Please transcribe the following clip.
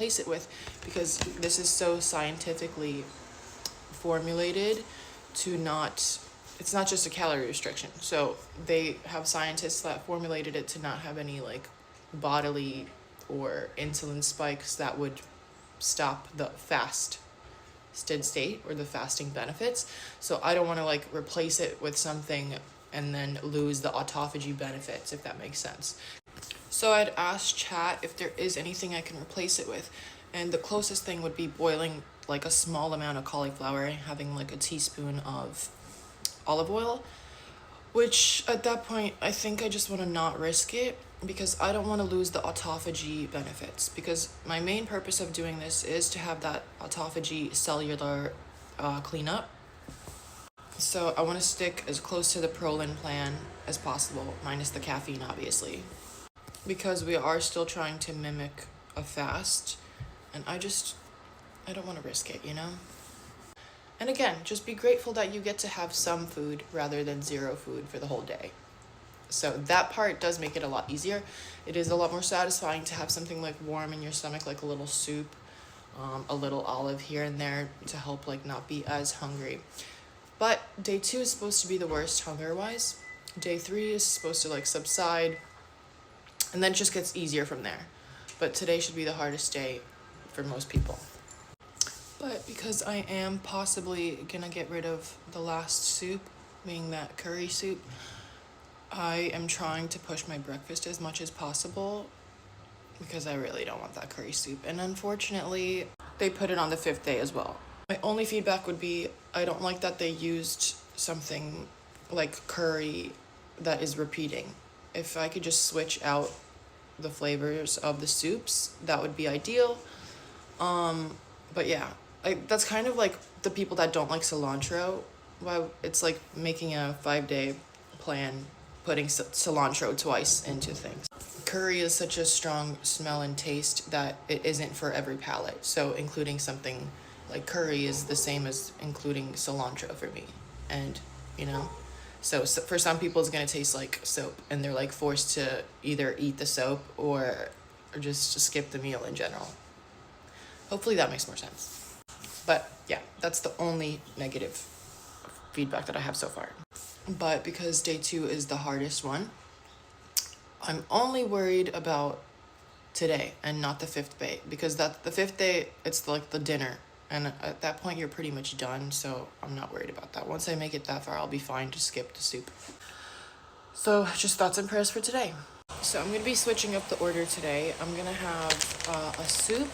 replace it with, because this is so scientifically formulated to not, it's not just a calorie restriction. So they have scientists that formulated it to not have any like bodily or insulin spikes that would stop the fasted state or the fasting benefits. So I don't want to like replace it with something and then lose the autophagy benefits, if that makes sense. So I'd asked chat if there is anything I can replace it with, and the closest thing would be boiling like a small amount of cauliflower, having like a teaspoon of olive oil, which at that point I think I just want to not risk it, because I don't want to lose the autophagy benefits, because my main purpose of doing this is to have that autophagy cellular cleanup. So I want to stick as close to the prolon plan as possible, minus the caffeine obviously, because we are still trying to mimic a fast, and I don't want to risk it, you know? And again, just be grateful that you get to have some food rather than zero food for the whole day. So that part does make it a lot easier. It is a lot more satisfying to have something like warm in your stomach, like a little soup, a little olive here and there to help like not be as hungry. But day 2 is supposed to be the worst hunger-wise. Day 3 is supposed to like subside, and then it just gets easier from there. But today should be the hardest day for most people. But because I am possibly gonna get rid of the last soup, being that curry soup, I am trying to push my breakfast as much as possible, because I really don't want that curry soup. And unfortunately, they put it on the 5th day as well. My only feedback would be, I don't like that they used something like curry that is repeating. If I could just switch out the flavors of the soups, that would be ideal. But yeah, that's kind of like the people that don't like cilantro. Why it's like making a 5-day plan, putting cilantro twice into things. Curry is such a strong smell and taste that it isn't for every palate. So including something like curry is the same as including cilantro for me. And, you know, so for some people it's going to taste like soap, and they're like forced to either eat the soap or just to skip the meal in general. Hopefully that makes more sense. But yeah, that's the only negative feedback that I have so far. But because day 2 is the hardest one, I'm only worried about today and not the 5th day, because the 5th day, it's like the dinner, and at that point you're pretty much done, so I'm not worried about that. Once I make it that far, I'll be fine to skip the soup. So just thoughts and prayers for today. So I'm going to be switching up the order today. I'm going to have a soup